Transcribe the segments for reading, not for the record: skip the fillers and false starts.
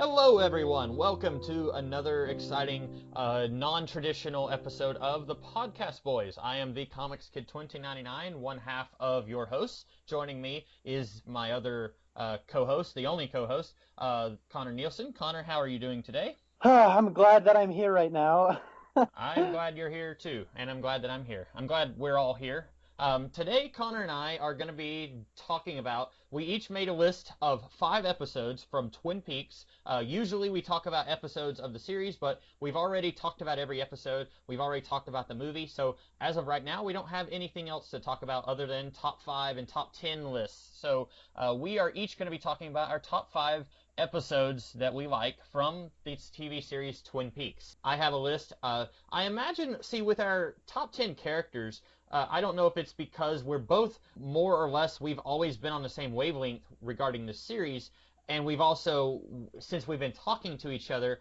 Hello, everyone. Welcome to another exciting, non-traditional episode of the Podcast Boys. I am the Comics Kid 2099, one half of your hosts. Joining me is my other co-host, the only co-host, Connor Nielsen. Connor, how are you doing today? I'm glad that I'm here right now. I'm glad you're here too, and I'm glad that I'm here. I'm glad we're all here. Today, Connor and I are going to be talking about, we each made a list of 5 episodes from Twin Peaks. Usually we talk about episodes of the series, but we've already talked about every episode. We've already talked about the movie, so as of right now, we don't have anything else to talk about other than top 5 and top 10 lists. So we are each going to be talking about our top 5 episodes that we like from this TV series Twin Peaks. I have a list. I imagine, with our top 10 characters, I don't know if it's because we're both more or less, we've always been on the same wavelength regarding this series, and we've also, since we've been talking to each other,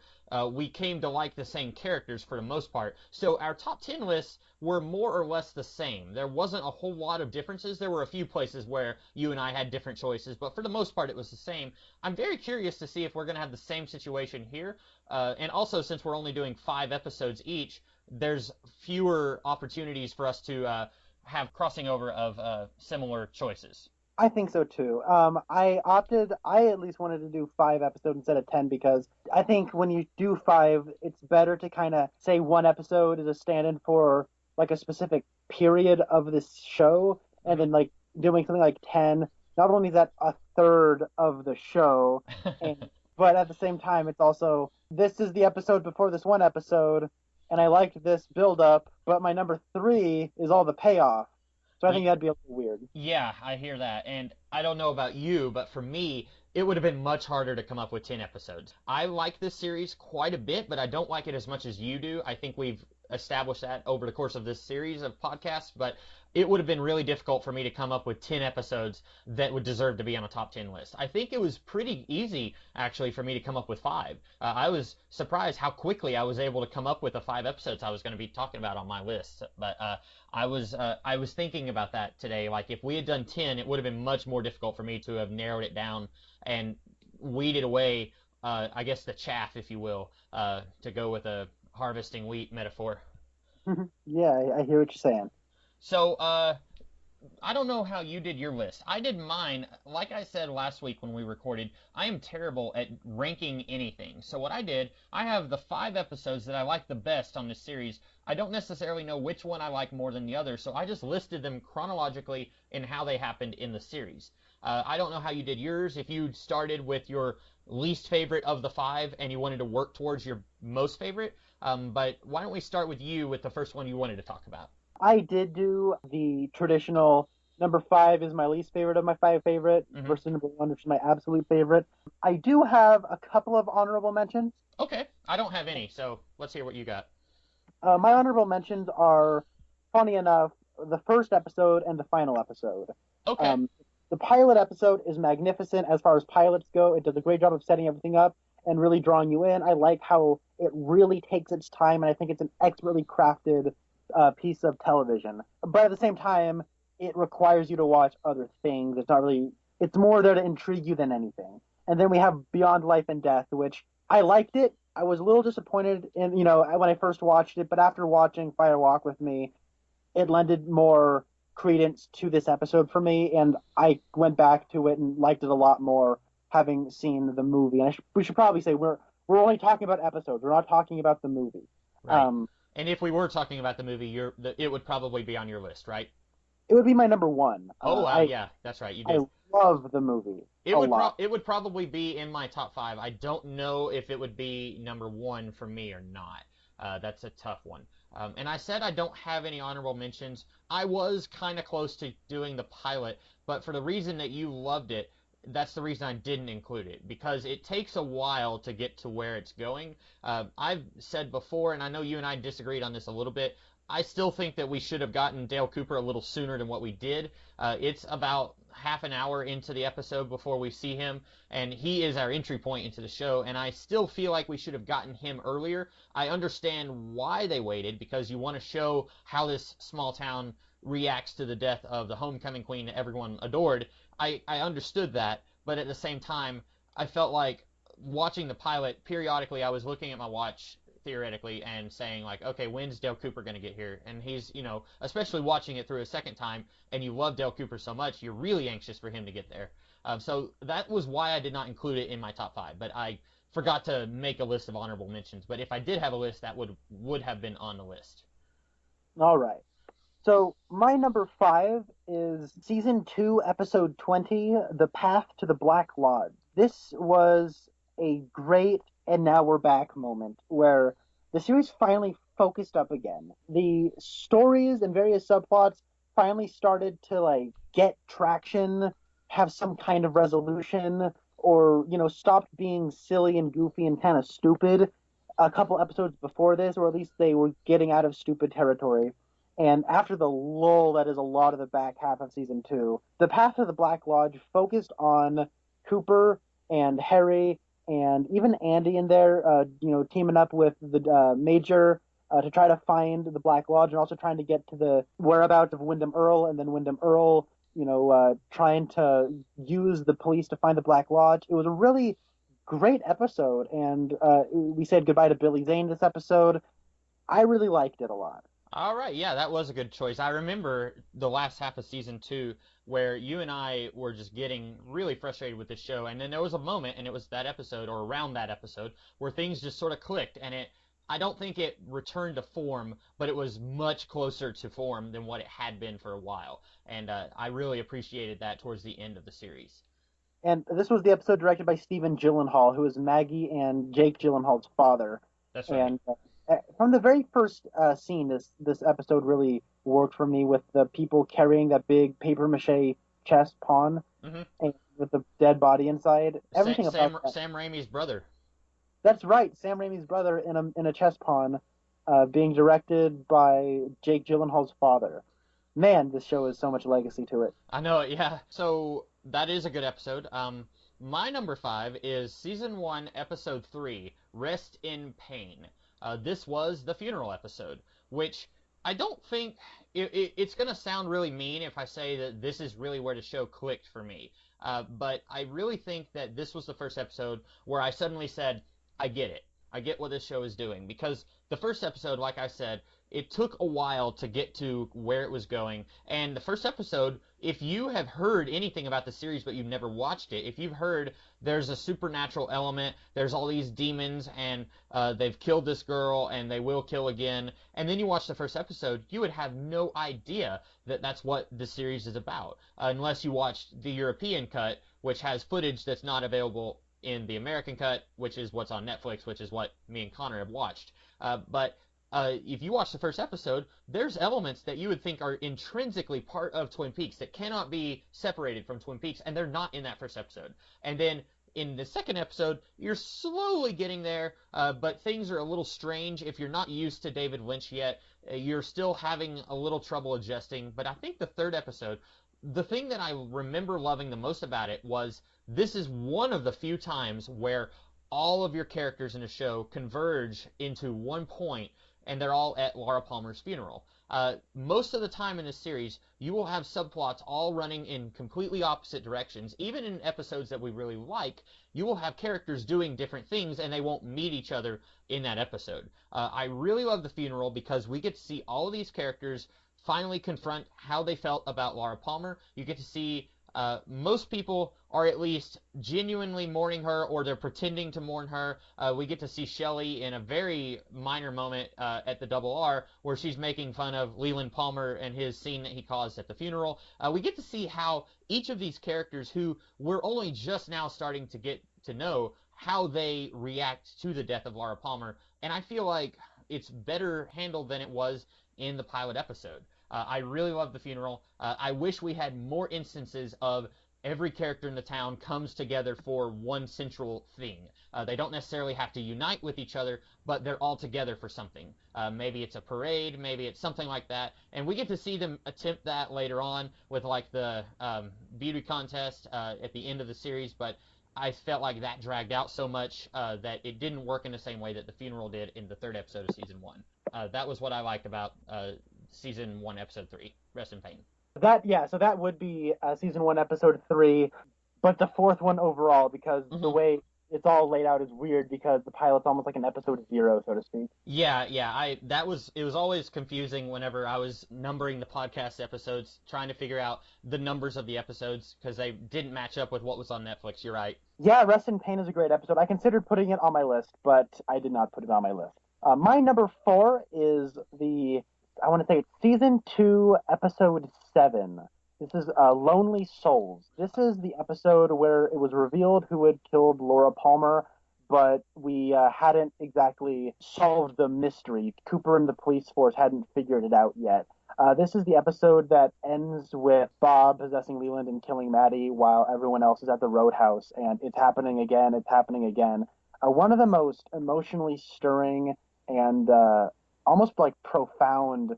we came to like the same characters for the most part. So our top 10 lists were more or less the same. There wasn't a whole lot of differences. There were a few places where you and I had different choices, but for the most part it was the same. I'm very curious to see if we're going to have the same situation here. And also, since we're only doing 5 episodes each, there's fewer opportunities for us to have crossing over of similar choices. I think so too. I at least wanted to do 5 episodes instead of 10 because I think when you do 5, it's better to kind of say one episode is a stand-in for like a specific period of this show, and then like doing something like 10, not only is that a third of the show, but at the same time, it's also, this is the episode before this one episode, and I liked this build-up, but my number 3 is all the payoff. So I think that'd be a little weird. Yeah, I hear that. And I don't know about you, but for me, it would have been much harder to come up with 10 episodes. I like this series quite a bit, but I don't like it as much as you do. I think we've established that over the course of this series of podcasts, but it would have been really difficult for me to come up with 10 episodes that would deserve to be on a top 10 list. I think it was pretty easy, actually, for me to come up with 5. I was surprised how quickly I was able to come up with the 5 episodes I was going to be talking about on my list. But I was thinking about that today. Like, if we had done 10, it would have been much more difficult for me to have narrowed it down and weeded away, I guess, the chaff, if you will, to go with a harvesting wheat metaphor. Yeah, I hear what you're saying. So, I don't know how you did your list. I did mine. Like I said last week when we recorded, I am terrible at ranking anything. So what I did, I have the 5 episodes that I like the best on this series. I don't necessarily know which one I like more than the other, so I just listed them chronologically in how they happened in the series. I don't know how you did yours, if you started with your least favorite of the 5 and you wanted to work towards your most favorite, but why don't we start with you with the first one you wanted to talk about? I did do the traditional number 5 is my least favorite of my 5 favorite versus number 1, which is my absolute favorite. I do have a couple of honorable mentions. Okay, I don't have any, so let's hear what you got. My honorable mentions are, funny enough, the first episode and the final episode. Okay. The pilot episode is magnificent as far as pilots go. It does a great job of setting everything up and really drawing you in. I like how it really takes its time, and I think it's an expertly crafted piece of television. But at the same time, it requires you to watch other things. It's more there to intrigue you than anything. And then we have Beyond Life and Death, which I liked it. I was a little disappointed in, when I first watched it, but after watching Fire Walk with Me, it lended more credence to this episode for me, and I went back to it and liked it a lot more having seen the movie. And we should probably say we're only talking about episodes. We're not talking about the movie. Right. And if we were talking about the movie, it would probably be on your list, right? It would be my number 1. Oh, wow, yeah, that's right, you did. I love the movie. It would probably be in my top 5. I don't know if it would be number 1 for me or not. That's a tough one. And I said I don't have any honorable mentions. I was kind of close to doing the pilot, but for the reason that you loved it, that's the reason I didn't include it, because it takes a while to get to where it's going. I've said before, and I know you and I disagreed on this a little bit, I still think that we should have gotten Dale Cooper a little sooner than what we did. It's about half an hour into the episode before we see him, and he is our entry point into the show, and I still feel like we should have gotten him earlier. I understand why they waited, because you want to show how this small town reacts to the death of the homecoming queen that everyone adored. I understood that, but at the same time, I felt like watching the pilot, periodically I was looking at my watch theoretically and saying like, okay, when's Dale Cooper going to get here? And he's, especially watching it through a second time, and you love Dale Cooper so much, you're really anxious for him to get there. So that was why I did not include it in my top five, but I forgot to make a list of honorable mentions. But if I did have a list, that would have been on the list. All right. So my number 5 is season 2, episode 20, The Path to the Black Lodge. This was a great and now we're back moment where the series finally focused up again. The stories and various subplots finally started to like get traction, have some kind of resolution, or stopped being silly and goofy and kind of stupid a couple episodes before this, or at least they were getting out of stupid territory. And after the lull that is a lot of the back half of season 2, The Path to the Black Lodge focused on Cooper and Harry and even Andy in there, teaming up with the Major to try to find the Black Lodge, and also trying to get to the whereabouts of Wyndham Earl, and then Wyndham Earl, trying to use the police to find the Black Lodge. It was a really great episode, and we said goodbye to Billy Zane this episode. I really liked it a lot. All right, yeah, that was a good choice. I remember the last half of season 2 where you and I were just getting really frustrated with this show, and then there was a moment, and it was that episode or around that episode where things just sort of clicked, and I don't think it returned to form, but it was much closer to form than what it had been for a while, and I really appreciated that towards the end of the series. And this was the episode directed by Stephen Gyllenhaal, who is Maggie and Jake Gyllenhaal's father. That's right. And from the very first scene, this episode really worked for me with the people carrying that big paper mache chest pawn and with the dead body inside. Everything about that. Sam Raimi's brother. That's right, Sam Raimi's brother in a chest pawn, being directed by Jake Gyllenhaal's father. Man, this show has so much legacy to it. I know, yeah. So that is a good episode. My number 5 is season 1, episode 3, Rest in Pain. This was the funeral episode, which I don't think it's going to sound really mean if I say that this is really where the show clicked for me. But I really think that this was the first episode where I suddenly said, I get it. I get what this show is doing. Because the first episode, like I said, it took a while to get to where it was going. And the first episode, if you have heard anything about the series but you've never watched it, if you've heard there's a supernatural element, there's all these demons, and they've killed this girl, and they will kill again, and then you watch the first episode, you would have no idea that that's what the series is about, unless you watched the European cut, which has footage that's not available in the American cut, which is what's on Netflix, which is what me and Connor have watched. But if you watch the first episode, there's elements that you would think are intrinsically part of Twin Peaks that cannot be separated from Twin Peaks, and they're not in that first episode. And then in the second episode, you're slowly getting there, but things are a little strange. If you're not used to David Lynch yet, you're still having a little trouble adjusting. But I think the third episode, the thing that I remember loving the most about it was this is one of the few times where all of your characters in a show converge into one point, and they're all at Laura Palmer's funeral. Most of the time in this series, you will have subplots all running in completely opposite directions. Even in episodes that we really like, you will have characters doing different things, and they won't meet each other in that episode. I really love the funeral because we get to see all of these characters finally confront how they felt about Laura Palmer. You get to see most people are at least genuinely mourning her, or they're pretending to mourn her. We get to see Shelley in a very minor moment at the Double R, where she's making fun of Leland Palmer and his scene that he caused at the funeral. We get to see how each of these characters, who we're only just now starting to get to know, how they react to the death of Laura Palmer. And I feel like it's better handled than it was in the pilot episode. I really love the funeral. I wish we had more instances of every character in the town comes together for one central thing. They don't necessarily have to unite with each other, but they're all together for something. Maybe it's a parade, maybe it's something like that. And we get to see them attempt that later on with like the beauty contest at the end of the series, but I felt like that dragged out so much that it didn't work in the same way that the funeral did in the third episode of season 1. That was what I liked about season 1, episode 3, Rest in Pain. So that would be season 1, episode 3, but the fourth one overall, because the way it's all laid out as weird because the pilot's almost like an episode 0, so to speak. Yeah. It was always confusing whenever I was numbering the podcast episodes, trying to figure out the numbers of the episodes because they didn't match up with what was on Netflix. You're right. Yeah, Rest in Pain is a great episode. I considered putting it on my list, but I did not put it on my list. My number 4 is I want to say it's season 2, episode 7. This is Lonely Souls. This is the episode where it was revealed who had killed Laura Palmer, but we hadn't exactly solved the mystery. Cooper and the police force hadn't figured it out yet. This is the episode that ends with Bob possessing Leland and killing Maddie while everyone else is at the roadhouse, and it's happening again, it's happening again. One of the most emotionally stirring and almost like profound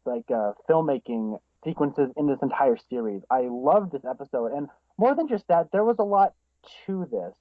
filmmaking sequences in this entire series. I loved this episode, and more than just that, there was a lot to this.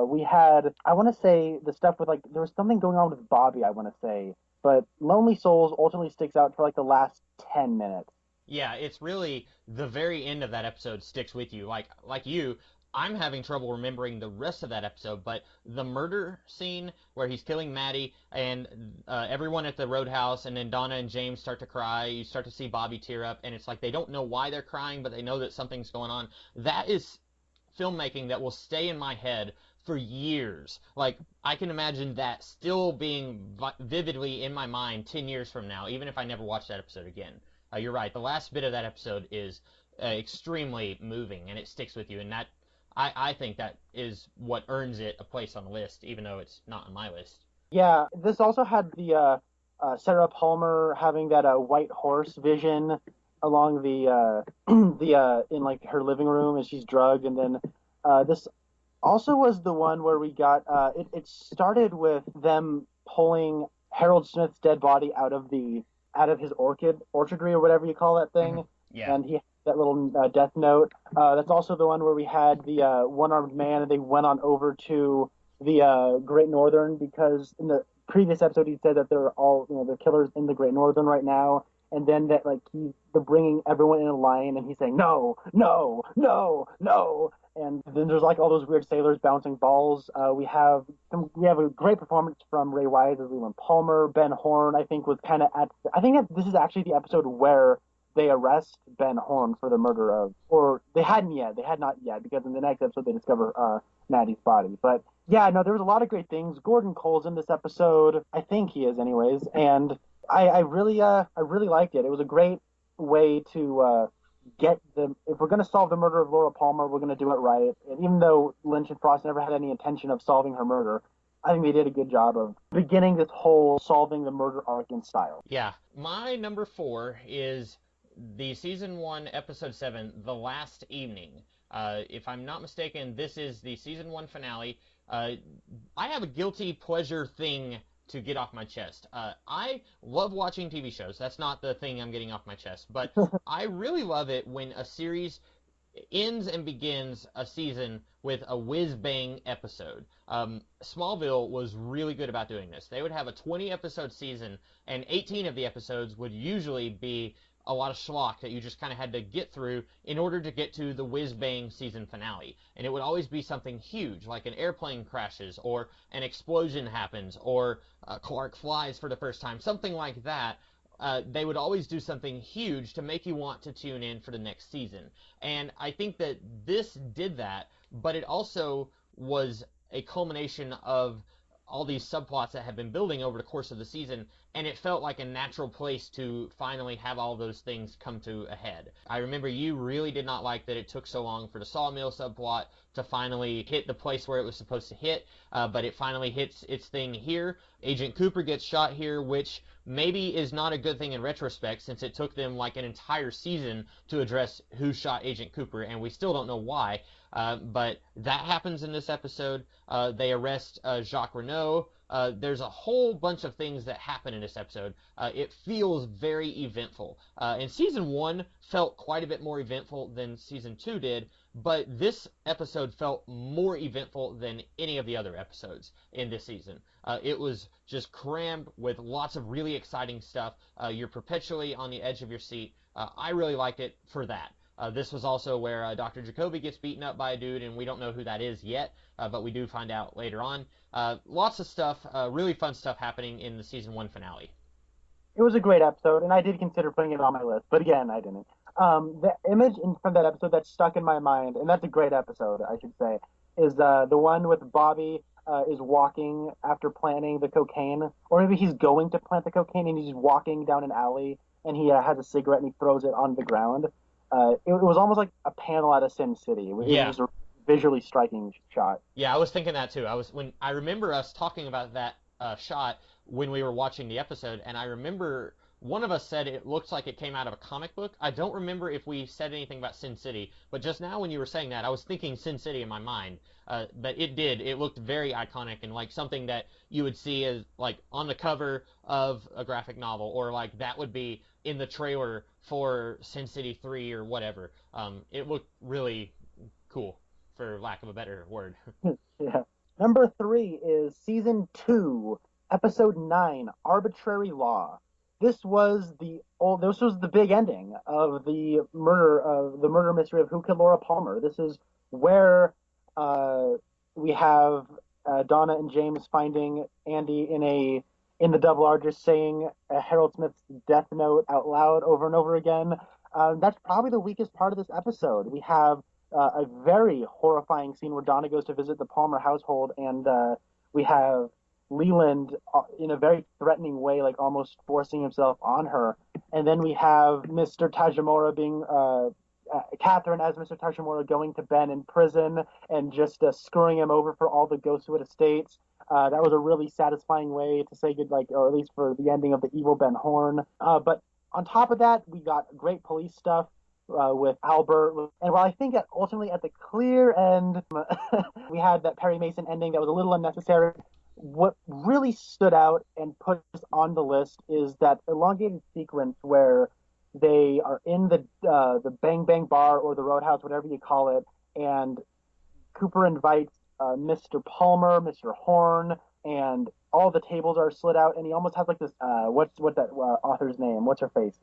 We had, I want to say, the stuff with there was something going on with Bobby, I want to say, but Lonely Souls ultimately sticks out for the last 10 minutes. Yeah, it's really the very end of that episode sticks with you. Like you, I'm having trouble remembering the rest of that episode, but the murder scene where he's killing Maddie and everyone at the roadhouse, and then Donna and James start to cry. You start to see Bobby tear up, and it's like they don't know why they're crying, but they know that something's going on. That is filmmaking that will stay in my head for years. Like, I can imagine that still being vividly in my mind 10 years from now, even if I never watch that episode again. You're right. The last bit of that episode is extremely moving, and it sticks with you, and that I think that is what earns it a place on the list, even though it's not on my list. Yeah, this also had the Sarah Palmer having that white horse vision along the in her living room as she's drugged, and then this also was the one where we got it started with them pulling Harold Smith's dead body out of his orchardry or whatever you call that thing. Mm-hmm. Yeah. And he had that little death note. That's also the one where we had the one-armed man, and they went on over to the Great Northern, because in the previous episode he said that they're all, they're killers in the Great Northern right now. And then that he's bringing everyone in a line, and he's saying no, no, no, no. And then there's all those weird sailors bouncing balls. We have a great performance from Ray Wise as Leland Palmer. Ben Horn, I think, was kind of I think that this is actually the episode where they arrest Ben Horn for the murder of, or they had not yet, because in the next episode they discover Maddie's body. But yeah, no, there was a lot of great things. Gordon Cole's in this episode. I think he is, anyways, and I really liked it. It was a great way to if we're going to solve the murder of Laura Palmer, we're going to do it right. And even though Lynch and Frost never had any intention of solving her murder, I think they did a good job of beginning this whole solving the murder arc in style. Yeah. My number 4 is the season 1, episode 7, The Last Evening. If I'm not mistaken, this is the season 1 finale. I have a guilty pleasure thing to get off my chest. I love watching TV shows. That's not the thing I'm getting off my chest. But I really love it when a series ends and begins a season with a whiz-bang episode. Smallville was really good about doing this. They would have a 20-episode season, and 18 of the episodes would usually be a lot of schlock that you just kind of had to get through in order to get to the whiz-bang season finale. And it would always be something huge, like an airplane crashes, or an explosion happens, or Clark flies for the first time, something like that. They would always do something huge to make you want to tune in for the next season. And I think that this did that, but it also was a culmination of all these subplots that have been building over the course of the season, and it felt like a natural place to finally have all those things come to a head. I remember you really did not like that it took so long for the Sawmill subplot to finally hit the place where it was supposed to hit, but it finally hits its thing here. Agent Cooper gets shot here, which maybe is not a good thing in retrospect, since it took them like an entire season to address who shot Agent Cooper, and we still don't know why. But that happens in this episode. They arrest Jacques Renault. There's a whole bunch of things that happen in this episode. It feels very eventful. And season 1 felt quite a bit more eventful than season 2 did, but this episode felt more eventful than any of the other episodes in this season. It was just crammed with lots of really exciting stuff. You're perpetually on the edge of your seat. I really liked it for that. This was also where Dr. Jacoby gets beaten up by a dude, and we don't know who that is yet, but we do find out later on. Lots of stuff, really fun stuff happening in the season 1 finale. It was a great episode, and I did consider putting it on my list, but again, I didn't. The image from that episode that stuck in my mind, and that's a great episode, I should say, is the one with Bobby is walking after planting the cocaine, or maybe he's going to plant the cocaine and he's walking down an alley and he has a cigarette and he throws it on the ground. It was almost like a panel out of Sin City. It was a visually striking shot. Yeah, I was thinking that too. I remember us talking about that shot when we were watching the episode, and I remember one of us said it looks like it came out of a comic book. I don't remember if we said anything about Sin City, but just now when you were saying that, I was thinking Sin City in my mind. But it did. It looked very iconic and like something that you would see as like on the cover of a graphic novel, or like that would be in the trailer for Sin City 3 or whatever. It looked really cool, for lack of a better word. Yeah. Number 3 is season 2, episode 9, Arbitrary Law. This was the big ending of the murder mystery of Who Killed Laura Palmer. This is where we have Donna and James finding Andy in the double R, just saying Harold Smith's death note out loud over and over again. That's probably the weakest part of this episode. We have a very horrifying scene where Donna goes to visit the Palmer household, and we have Leland in a very threatening way, like almost forcing himself on her. And then we have Mr. Tajimura being Catherine as Mr. Tajimura going to Ben in prison and just screwing him over for all the Ghostwood estates. That was a really satisfying way to say good, or at least for the ending of the evil Ben Horn. But on top of that, we got great police stuff with Albert. And while I think that ultimately at the clear end, we had that Perry Mason ending that was a little unnecessary, what really stood out and put us on the list is that elongated sequence where they are in the Bang Bang Bar or the Roadhouse, whatever you call it, and Cooper invites Mr. Palmer, Mr. Horn, and all the tables are slid out, and he almost has like this, what's that author's name? What's her face?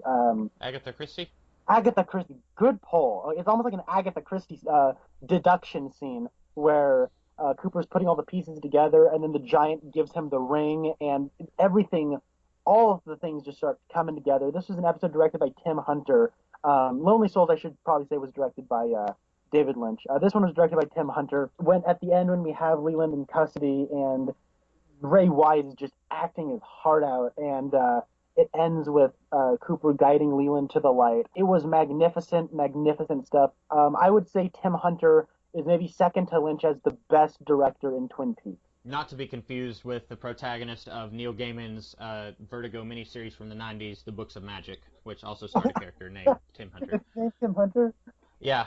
Agatha Christie? Agatha Christie. Good pull. It's almost like an Agatha Christie deduction scene where Cooper's putting all the pieces together, and then the giant gives him the ring, and everything, all of the things just start coming together. This was an episode directed by Tim Hunter. Lonely Souls, I should probably say, was directed by David Lynch. This one was directed by Tim Hunter. At the end, when we have Leland in custody, and Ray Wise is just acting his heart out, and it ends with Cooper guiding Leland to the light. It was magnificent, magnificent stuff. I would say Tim Hunter is maybe second to Lynch as the best director in Twin Peaks. Not to be confused with the protagonist of Neil Gaiman's Vertigo miniseries from the 90s, The Books of Magic, which also starred a character named Tim Hunter. Tim Hunter? Yeah.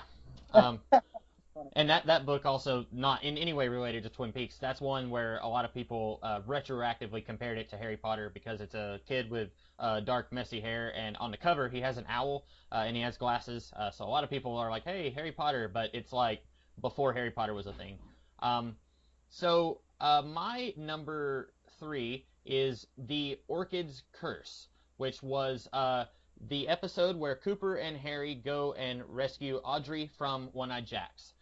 And that book also not in any way related to Twin Peaks. That's one where a lot of people retroactively compared it to Harry Potter because it's a kid with dark, messy hair, and on the cover he has an owl and he has glasses. So a lot of people are like, hey, Harry Potter, but it's like before Harry Potter was a thing. So my number 3 is The Orchid's Curse, which was the episode where Cooper and Harry go and rescue Audrey from One-Eyed Jacks.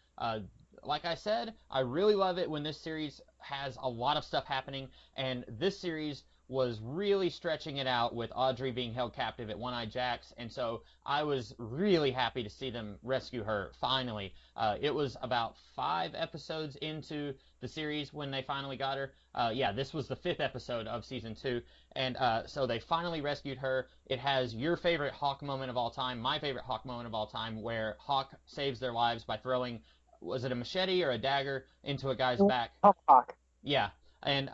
Like I said, I really love it when this series has a lot of stuff happening, and this series was really stretching it out with Audrey being held captive at One-Eyed Jacks, and so I was really happy to see them rescue her, finally. It was about 5 episodes into the series when they finally got her. Yeah, this was the 5th episode of Season 2, and so they finally rescued her. It has your favorite Hawk moment of all time, my favorite Hawk moment of all time, where Hawk saves their lives by throwing, was it a machete or a dagger, into a guy's back? Hawk. Yeah, and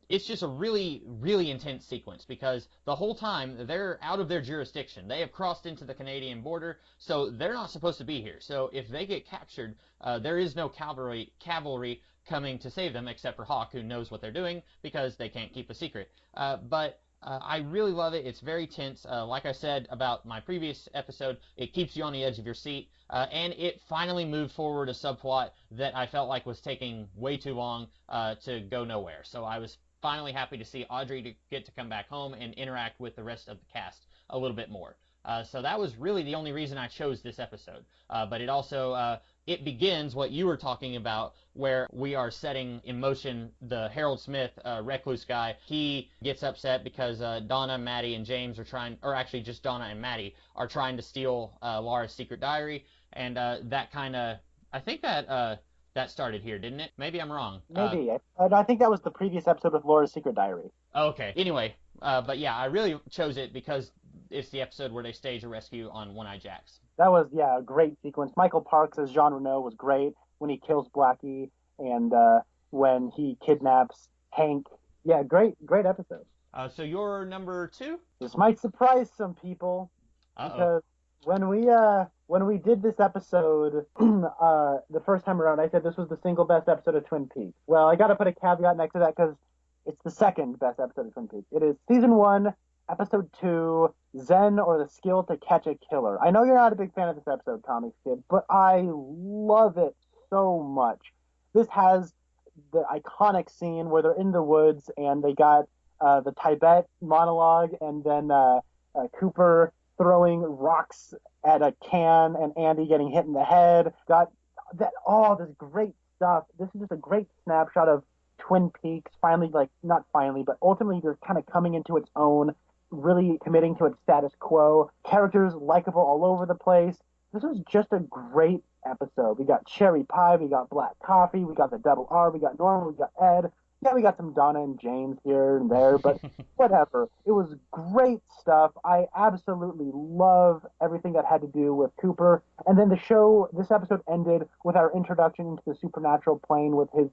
it's just a really, really intense sequence because the whole time they're out of their jurisdiction. They have crossed into the Canadian border, so they're not supposed to be here. So if they get captured, there is no cavalry coming to save them except for Hawk, who knows what they're doing because they can't keep a secret. But I really love it. It's very tense. Like I said about my previous episode, it keeps you on the edge of your seat. And it finally moved forward a subplot that I felt like was taking way too long to go nowhere. So I was finally happy to see Audrey get to come back home and interact with the rest of the cast a little bit more. So that was really the only reason I chose this episode. But it also it begins what you were talking about, where we are setting in motion the Harold Smith recluse guy. He gets upset because Donna, Maddie, and James are trying, or actually just Donna and Maddie are trying to steal Laura's secret diary, and that kind of, I think that started here, didn't it? Maybe I'm wrong. Maybe. I think that was the previous episode with Laura's secret diary. Okay. Anyway, but yeah, I really chose it because it's the episode where they stage a rescue on One-Eye Jacks. That was, yeah, a great sequence. Michael Parks as Jean Renault was great when he kills Blackie and when he kidnaps Hank. Yeah, great episode. So you're number 2? This might surprise some people because when we did this episode the first time around, I said this was the single best episode of Twin Peaks. Well, I got to put a caveat next to that because it's the second best episode of Twin Peaks. It is season 1, episode 2, Zen or the Skill to Catch a Killer. I know you're not a big fan of this episode, Comics Kid, but I love it so much. This has the iconic scene where they're in the woods and they got the Tibet monologue and then Cooper throwing rocks at a can and Andy getting hit in the head. Got that, this great stuff. This is just a great snapshot of Twin Peaks finally, like, not finally, but ultimately just kind of coming into its own, really committing to its status quo. Characters likable all over the place. This was just a great episode. We got cherry pie, we got black coffee, we got the double R, we got Norman, we got Ed. Yeah, we got some Donna and James here and there, but whatever. It was great stuff. I absolutely love everything that had to do with Cooper. And then this episode ended with our introduction into the supernatural plane with his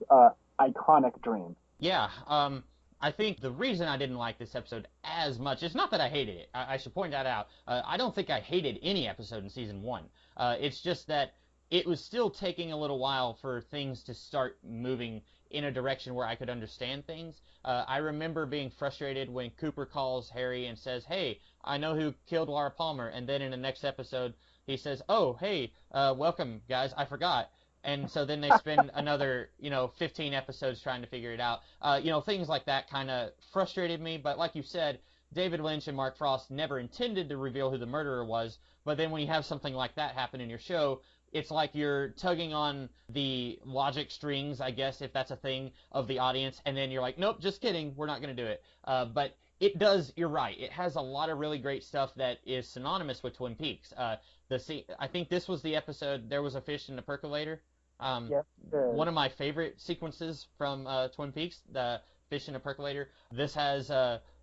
iconic dream. Yeah, I think the reason I didn't like this episode as much, it's not that I hated it. I should point that out. I don't think I hated any episode in season 1. It's just that it was still taking a little while for things to start moving in a direction where I could understand things. I remember being frustrated when Cooper calls Harry and says, "Hey, I know who killed Laura Palmer," and then in the next episode he says, "Oh, hey, welcome, guys, I forgot." And so then they spend another, 15 episodes trying to figure it out. Things like that kind of frustrated me, but like you said, David Lynch and Mark Frost never intended to reveal who the murderer was, but then when you have something like that happen in your show, it's like you're tugging on the logic strings, I guess, if that's a thing, of the audience, and then you're like, nope, just kidding, we're not going to do it. But it does, you're right, it has a lot of really great stuff that is synonymous with Twin Peaks. I think this was the episode, There Was a Fish in the Percolator. One of my favorite sequences from Twin Peaks, the fish in a percolator. This has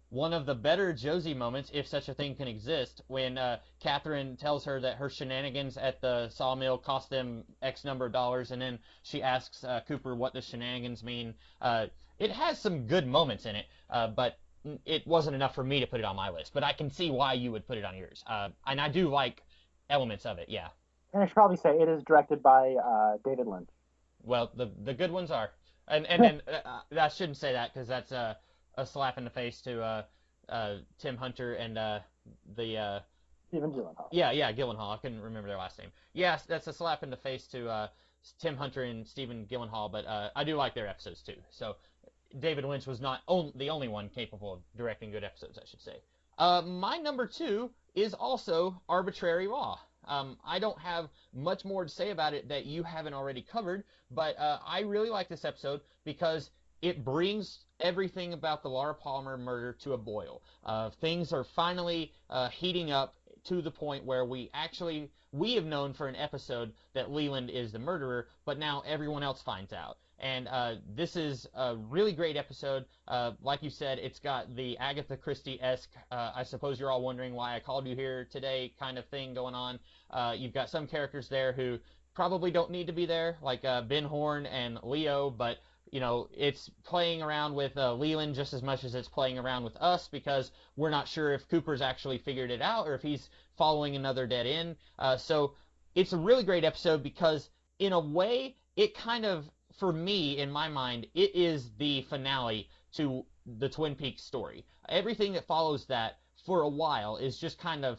one of the better Josie moments, if such a thing can exist, when Catherine tells her that her shenanigans at the sawmill cost them X number of dollars, and then she asks Cooper what the shenanigans mean. It has some good moments in it, but it wasn't enough for me to put it on my list. But I can see why you would put it on yours. And I do like elements of it, yeah. And I should probably say it is directed by David Lynch. Well, the good ones are. And then I shouldn't say that because that's a slap in the face to Tim Hunter and the Stephen Gyllenhaal. Yeah, Gyllenhaal. I couldn't remember their last name. Yes, that's a slap in the face to Tim Hunter and Stephen Gyllenhaal, but I do like their episodes too. So David Lynch was not the only one capable of directing good episodes, I should say. My number 2 is also Arbitrary Law. I don't have much more to say about it that you haven't already covered, but I really like this episode because it brings everything about the Laura Palmer murder to a boil. Things are finally heating up to the point where we have known for an episode that Leland is the murderer, but now everyone else finds out. And this is a really great episode. Like you said, it's got the Agatha Christie-esque, I suppose you're all wondering why I called you here today kind of thing going on. You've got some characters there who probably don't need to be there, like Ben Horne and Leo, but it's playing around with Leland just as much as it's playing around with us because we're not sure if Cooper's actually figured it out or if he's following another dead end. So it's a really great episode because in a way, it kind of, for me, in my mind, it is the finale to the Twin Peaks story. Everything that follows that for a while is just kind of,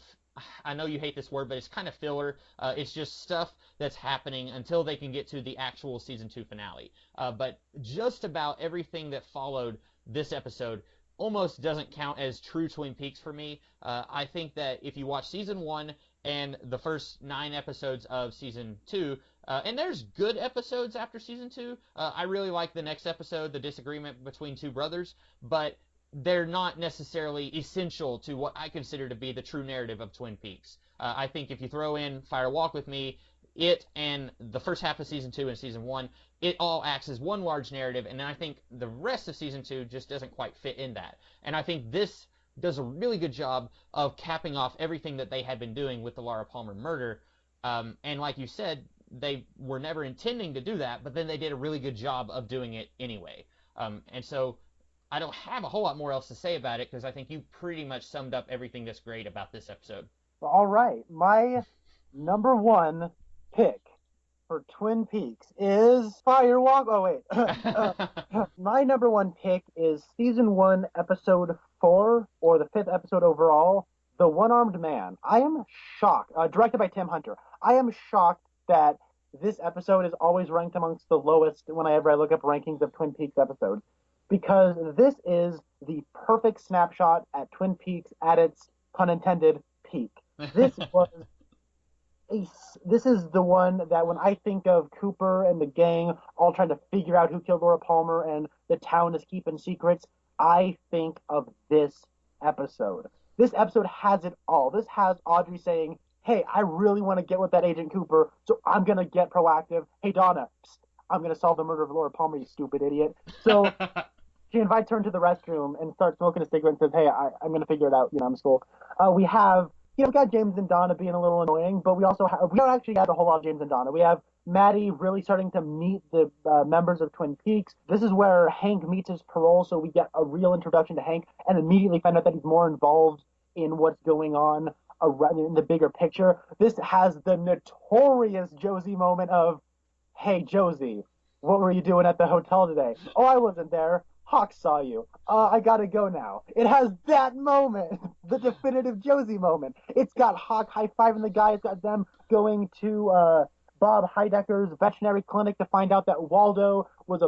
I know you hate this word, but it's kind of filler. It's just stuff that's happening until they can get to the actual season 2 finale. But just about everything that followed this episode almost doesn't count as true Twin Peaks for me. I think that if you watch season 1 and the first 9 episodes of season 2, and there's good episodes after season 2. I really like the next episode, the disagreement between two brothers, but they're not necessarily essential to what I consider to be the true narrative of Twin Peaks. I think if you throw in Fire Walk with Me, it and the first half of season 2 and season 1, it all acts as one large narrative, and then I think the rest of season 2 just doesn't quite fit in that. And I think this does a really good job of capping off everything that they had been doing with the Laura Palmer murder. And like you said, they were never intending to do that, but then they did a really good job of doing it anyway. And so I don't have a whole lot more else to say about it because I think you pretty much summed up everything that's great about this episode. All right. My number one pick for Twin Peaks is Firewalk. Oh, wait. My number one pick is season 1, episode 4, or the 5th episode overall, The One-Armed Man. I am shocked. Directed by Tim Hunter. I am shocked that this episode is always ranked amongst the lowest whenever I look up rankings of Twin Peaks episodes, because this is the perfect snapshot at Twin Peaks at its, pun intended, peak. This is the one that when I think of Cooper and the gang all trying to figure out who killed Laura Palmer and the town is keeping secrets, I think of this episode. This episode has it all. This has Audrey saying, hey, I really want to get with that Agent Cooper, so I'm going to get proactive. Hey, Donna, psst, I'm going to solve the murder of Laura Palmer, you stupid idiot. So she invites her into the restroom and starts smoking a cigarette and says, hey, I'm going to figure it out. You know, I'm school. We got James and Donna being a little annoying, but we don't actually have a whole lot of James and Donna. We have Maddie really starting to meet the members of Twin Peaks. This is where Hank meets his parole, so we get a real introduction to Hank and immediately find out that he's more involved in what's going on around in the bigger picture. This has the notorious Josie moment of, hey, Josie, what were you doing at the hotel today? Oh, I wasn't there. Hawk saw you. I gotta go now. It has that moment, the definitive Josie moment. It's got Hawk high-fiving the guy. It's got them going to Bob Heidecker's veterinary clinic to find out that Waldo was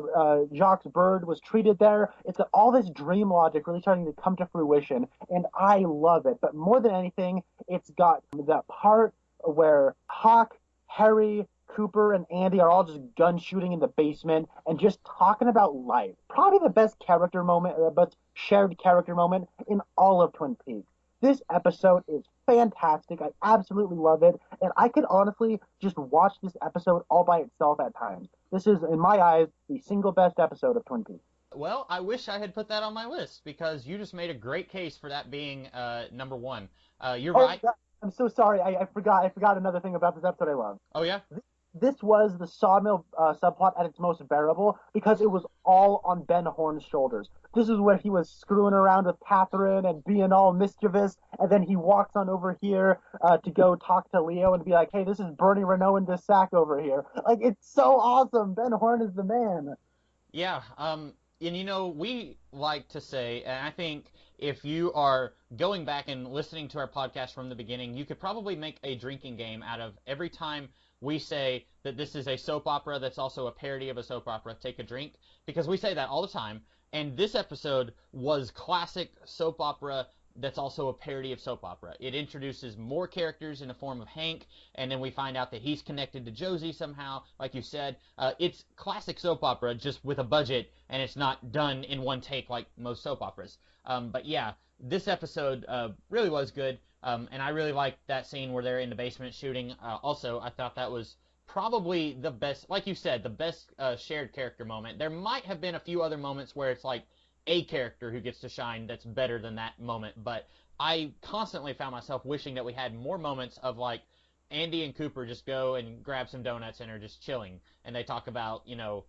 Jacques' bird was treated there. It's got all this dream logic really starting to come to fruition, and I love it. But more than anything, it's got that part where Hawk, Harry, Cooper, and Andy are all just gun shooting in the basement and just talking about life. Probably the best character moment, but shared character moment in all of Twin Peaks. This episode is fantastic. I absolutely love it, and I could honestly just watch this episode all by itself at times. This is, in my eyes, the single best episode of Twin Peaks. Well, I wish I had put that on my list because you just made a great case for that being number one. You're right. God, I'm so sorry. I forgot another thing about this episode I love. Oh, yeah? This was the Sawmill subplot at its most bearable because it was all on Ben Horn's shoulders. This is where he was screwing around with Catherine and being all mischievous, and then he walks on over here to go talk to Leo and be like, hey, this is Bernie Renault and Sack over here. Like, it's so awesome. Ben Horn is the man. Yeah, and you know, we like to say, and I think if you are going back and listening to our podcast from the beginning, you could probably make a drinking game out of every time we say that this is a soap opera that's also a parody of a soap opera, take a drink, because we say that all the time, and this episode was classic soap opera that's also a parody of soap opera. It introduces more characters in the form of Hank, and then we find out that he's connected to Josie somehow, like you said. It's classic soap opera, just with a budget, and it's not done in one take like most soap operas. But yeah, this episode really was good. And I really liked that scene where they're in the basement shooting. Also, I thought that was probably the best, like you said, the best shared character moment. There might have been a few other moments where it's like a character who gets to shine that's better than that moment, but I constantly found myself wishing that we had more moments of like Andy and Cooper just go and grab some donuts and are just chilling, and they talk about, you know,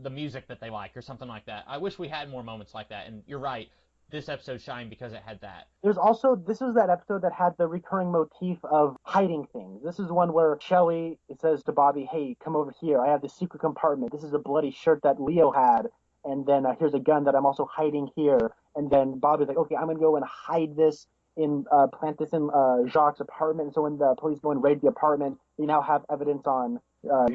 the music that they like or something like that. I wish we had more moments like that, and you're right. This episode shined because it had that. This was that episode that had the recurring motif of hiding things. This is one where Shelley says to Bobby, hey, come over here. I have this secret compartment. This is a bloody shirt that Leo had. And then here's a gun that I'm also hiding here. And then Bobby's like, okay, I'm going to go and hide this plant this in Jacques' apartment. So when the police go and raid the apartment, they now have evidence on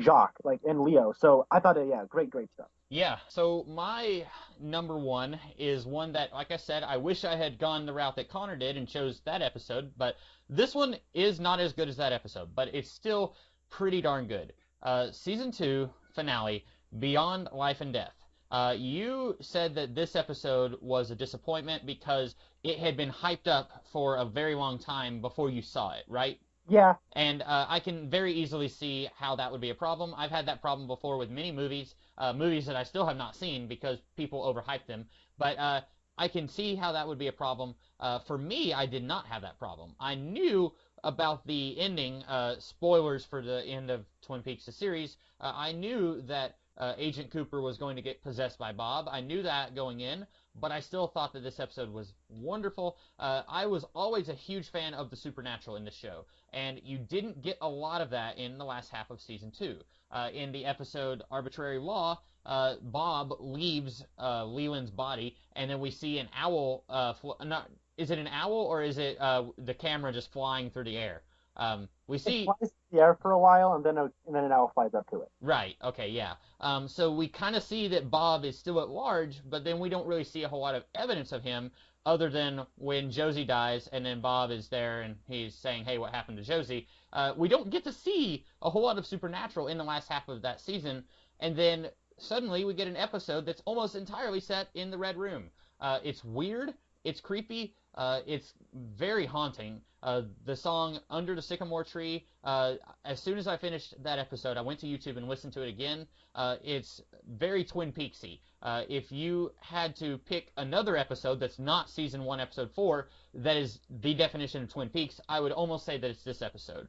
Jacques, like in Leo. So I thought, yeah, great stuff. Yeah, so my number one is one that, like I said, I wish I had gone the route that Connor did and chose that episode, but this one is not as good as that episode, but it's still pretty darn good. Season 2 finale, Beyond Life and Death. You said that this episode was a disappointment because it had been hyped up for a very long time before you saw it, right? Yeah, And I can very easily see how that would be a problem. I've had that problem before with many movies, movies that I still have not seen because people overhype them. But I can see how that would be a problem. For me, I did not have that problem. I knew about the ending, spoilers for the end of Twin Peaks, the series. I knew that Agent Cooper was going to get possessed by Bob. I knew that going in, but I still thought that this episode was wonderful. I was always a huge fan of the supernatural in this show, and you didn't get a lot of that in the last half of season 2. In the episode Arbitrary Law, Bob leaves Leland's body, and then we see an owl. Is it an owl or is it the camera just flying through the air? We see. it flies in the air for a while, and then an owl flies up to it. Right. Okay. Yeah. So we kind of see that Bob is still at large, but then we don't really see a whole lot of evidence of him other than when Josie dies, and then Bob is there and he's saying, "Hey, what happened to Josie?" We don't get to see a whole lot of supernatural in the last half of that season, and then suddenly we get an episode that's almost entirely set in the Red Room. It's weird. It's creepy. It's very haunting. The song Under the Sycamore Tree, as soon as I finished that episode, I went to YouTube and listened to it again. It's very Twin Peaksy. If you had to pick another episode that's not season 1, episode 4, that is the definition of Twin Peaks, I would almost say that it's this episode.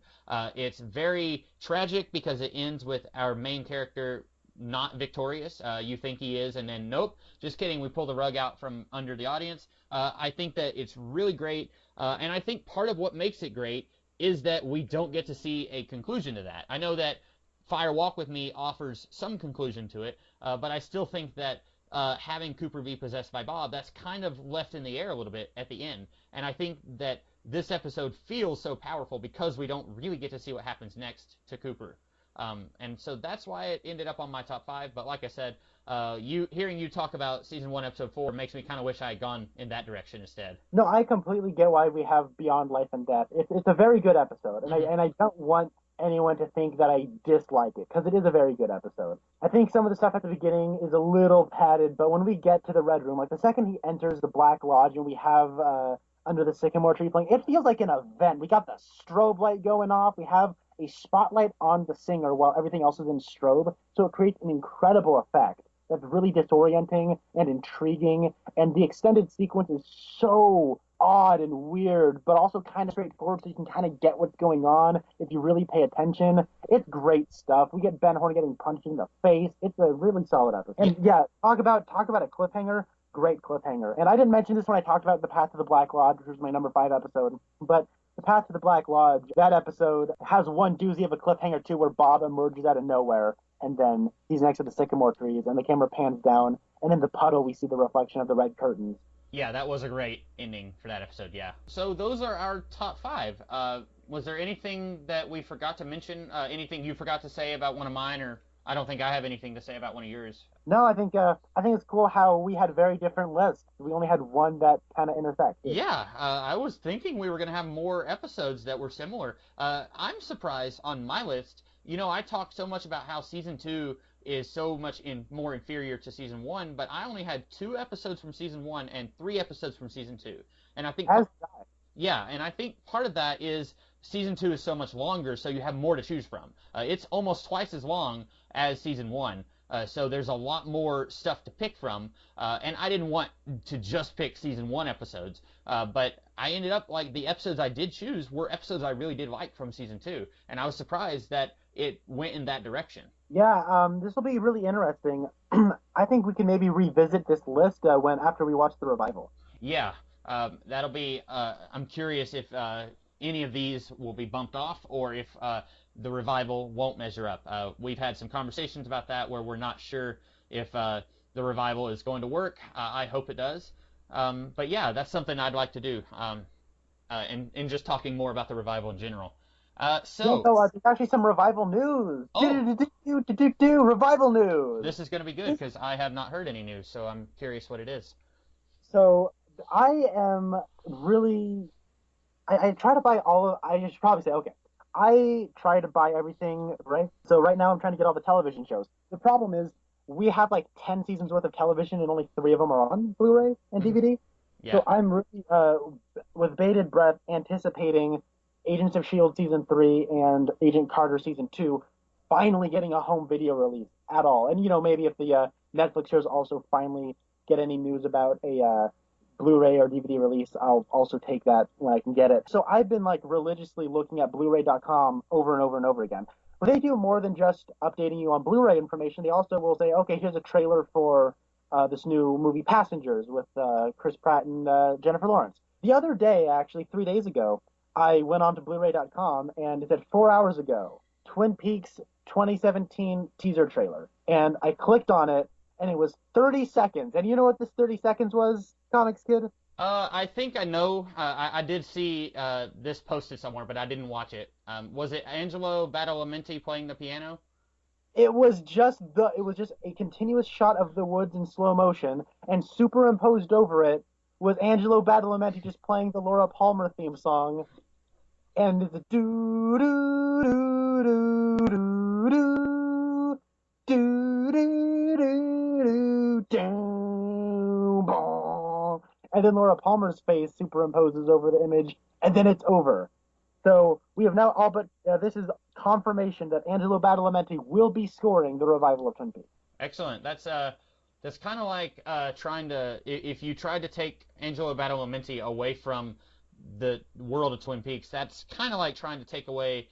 It's very tragic because it ends with our main character not victorious. You think he is, and then nope, just kidding, we pull the rug out from under the audience. I think that it's really great, and I think part of what makes it great is that we don't get to see a conclusion to that. I know that Fire Walk With Me offers some conclusion to it, but I still think that having Cooper be possessed by Bob, that's kind of left in the air a little bit at the end. And I think that this episode feels so powerful because we don't really get to see what happens next to Cooper. And so that's why it ended up on my top 5. But like I said, hearing you talk about season 1, episode 4 makes me kind of wish I had gone in that direction instead. No, I completely get why we have Beyond Life and Death. It's a very good episode, and I don't want anyone to think that I dislike it, because it is a very good episode. I think some of the stuff at the beginning is a little padded, but when we get to the Red Room, like the second he enters the Black Lodge and we have Under the Sycamore Tree playing, it feels like an event. We got the strobe light going off. We have a spotlight on the singer while everything else is in strobe, so it creates an incredible effect that's really disorienting and intriguing, and the extended sequence is so odd and weird, but also kind of straightforward, so you can kind of get what's going on if you really pay attention. It's great stuff. We get Ben Horn getting punched in the face. It's a really solid episode. And yeah, talk about a cliffhanger. Great cliffhanger. And I didn't mention this when I talked about The Path to the Black Lodge, which was my number 5 episode, but The Path to the Black Lodge, that episode has one doozy of a cliffhanger too, where Bob emerges out of nowhere, and then he's next to the sycamore trees, and the camera pans down, and in the puddle we see the reflection of the red curtains. Yeah, that was a great ending for that episode, yeah. So those are our top 5. Was there anything that we forgot to mention? Anything you forgot to say about one of mine, or I don't think I have anything to say about one of yours. No, I think it's cool how we had very different lists. We only had one that kind of intersected. Yeah, I was thinking we were going to have more episodes that were similar. I'm surprised on my list. You know, I talked so much about how season 2 is so much more inferior to season 1, but I only had 2 episodes from season 1 and 3 episodes from season 2. And I think and I think part of that is season 2 is so much longer, so you have more to choose from. It's almost twice as long as season 1. So there's a lot more stuff to pick from, and I didn't want to just pick season 1 episodes, but I ended up, like, the episodes I did choose were episodes I really did like from season 2, and I was surprised that it went in that direction. Yeah, this will be really interesting. I think we can maybe revisit this list after we watch the revival. Yeah, that'll be, I'm curious if any of these will be bumped off, or if the revival won't measure up. We've had some conversations about that where we're not sure if the revival is going to work. I hope it does. But yeah, that's something I'd like to do. And just talking more about the revival in general. Yeah, So, so there's actually some revival news. oh, Revival news. this is going to be good because I have not heard any news, so I'm curious what it is. So I am really. I try to buy all of. I should probably say, okay. I try to buy everything, right? So right now I'm trying to get all the television shows. The problem is we have like 10 seasons worth of television and only three of them are on Blu-ray and Mhm. DVD. Yeah. So I'm really with bated breath anticipating Agents of Shield season 3 and Agent Carter season 2 finally getting a home video release at all. And maybe if the Netflix shows also finally get any news about a Blu-ray or DVD release, I'll also take that when I can get it. So I've been like religiously looking at Blu-ray.com over and over and over again. But they do more than just updating you on Blu-ray information. They also will say, okay, here's a trailer for this new movie Passengers with Chris Pratt and Jennifer Lawrence. The other day, actually 3 days ago, I went on to Blu-ray.com and it said 4 hours ago, Twin Peaks 2017 teaser trailer. And I clicked on it and it was 30 seconds. And you know what this 30 seconds was, Comics Kid? I think I know. I did see this posted somewhere, but I didn't watch it. Was it Angelo Badalamenti playing the piano? It was just a continuous shot of the woods in slow motion, and superimposed over it was Angelo Badalamenti just playing the Laura Palmer theme song, and it's a doo doo doo doo doo doo doo doo doo doo doo, and then Laura Palmer's face superimposes over the image, and then it's over. So we have now all but this is confirmation that Angelo Badalamenti will be scoring the revival of Twin Peaks. Excellent. That's kind of like trying to if you tried to take Angelo Badalamenti away from the world of Twin Peaks, that's kind of like trying to take away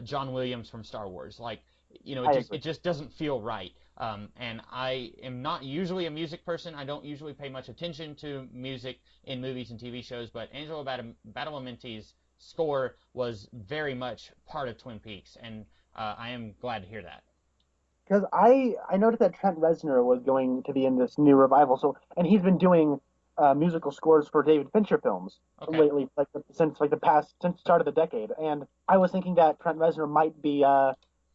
John Williams from Star Wars. Like, I it agree. just doesn't feel right. And I am not usually a music person. I don't usually pay much attention to music in movies and TV shows, but Angelo Badalamenti's score was very much part of Twin Peaks, and I am glad to hear that. Because I noticed that Trent Reznor was going to be in this new revival. So and he's been doing musical scores for David Fincher films Okay. lately, since the past since the start of the decade. And I was thinking that Trent Reznor might be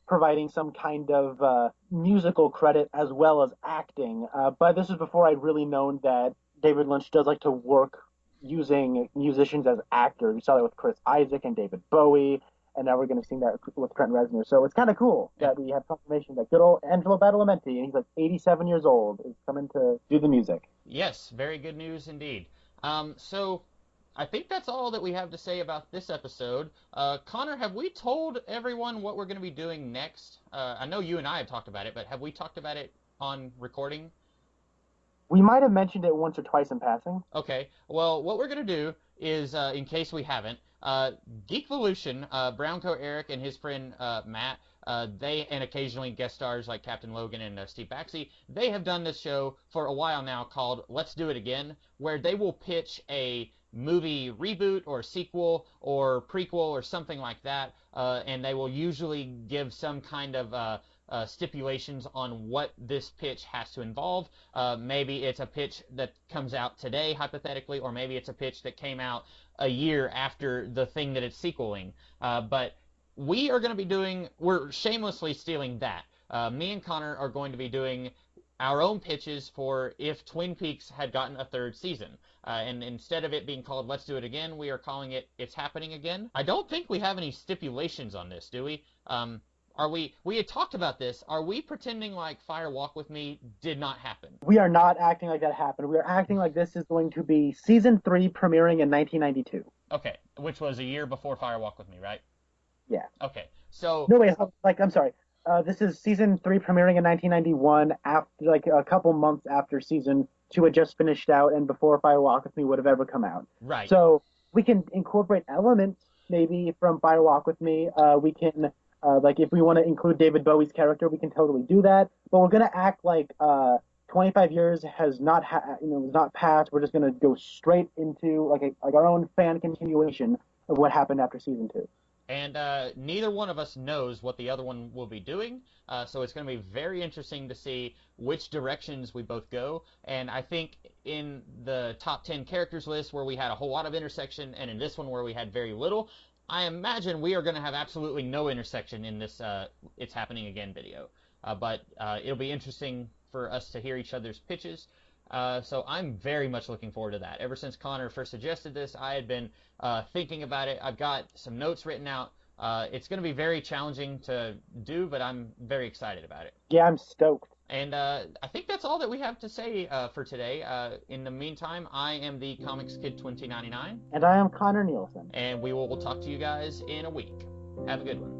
providing some kind of musical credit as well as acting. But this is before I'd really known that David Lynch does like to work using musicians as actors. We saw that with Chris Isaac and David Bowie, and now we're going to see that with Trent Reznor. So it's kind of cool And that we have confirmation that good old Angelo Badalamenti, and he's like 87 years old, is coming to do the music. yes, very good news indeed. So I think that's all that we have to say about this episode. Connor, have we told everyone what we're going to be doing next? I know you and I have talked about it, but have we talked about it on recording? We might have mentioned it once or twice in passing. Okay. Well, what we're going to do is, in case we haven't, Geekvolution, Brownco Eric and his friend Matt, they and occasionally guest stars like Captain Logan and Steve Baxi, they have done this show for a while now called Let's Do It Again, where they will pitch a movie reboot or sequel or prequel or something like that, and they will usually give some kind of stipulations on what this pitch has to involve. Maybe it's a pitch that comes out today, hypothetically, or maybe it's a pitch that came out a year after the thing that it's sequeling. But we are going to be we're shamelessly stealing that. Me and Connor are going to be doing our own pitches for if Twin Peaks had gotten a third season. And instead of it being called Let's Do It Again, we are calling it It's Happening Again. I don't think we have any stipulations on this, do we? We had talked about this. Are we pretending like Fire Walk with Me did not happen? We are not acting like that happened. We are acting like this is going to be season 3 premiering in 1992. Okay, which was a year before Fire Walk with Me, right? Yeah. Okay, so No, wait, I'm sorry. This is season 3 premiering in 1991, after like a couple months after season 2 had just finished out and before Fire Walk with Me would have ever come out. right. So we can incorporate elements maybe from Fire Walk with Me. We can like if we want to include David Bowie's character, we can totally do that. But we're gonna act like 25 years has not passed. We're just gonna go straight into like our own fan continuation of what happened after season 2. And neither one of us knows what the other one will be doing, so it's going to be very interesting to see which directions we both go. And I think in the top 10 characters list where we had a whole lot of intersection, and in this one where we had very little, I imagine we are going to have absolutely no intersection in this It's Happening Again video. But it'll be interesting for us to hear each other's pitches. So I'm very much looking forward to that. Ever since Connor first suggested this, I had been thinking about it. I've got some notes written out. It's going to be very challenging to do, but I'm very excited about it. Yeah, I'm stoked. And I think that's all that we have to say for today. In the meantime, I am the Comics Kid 2099. And I am Connor Nielsen. And we'll talk to you guys in a week. Have a good one.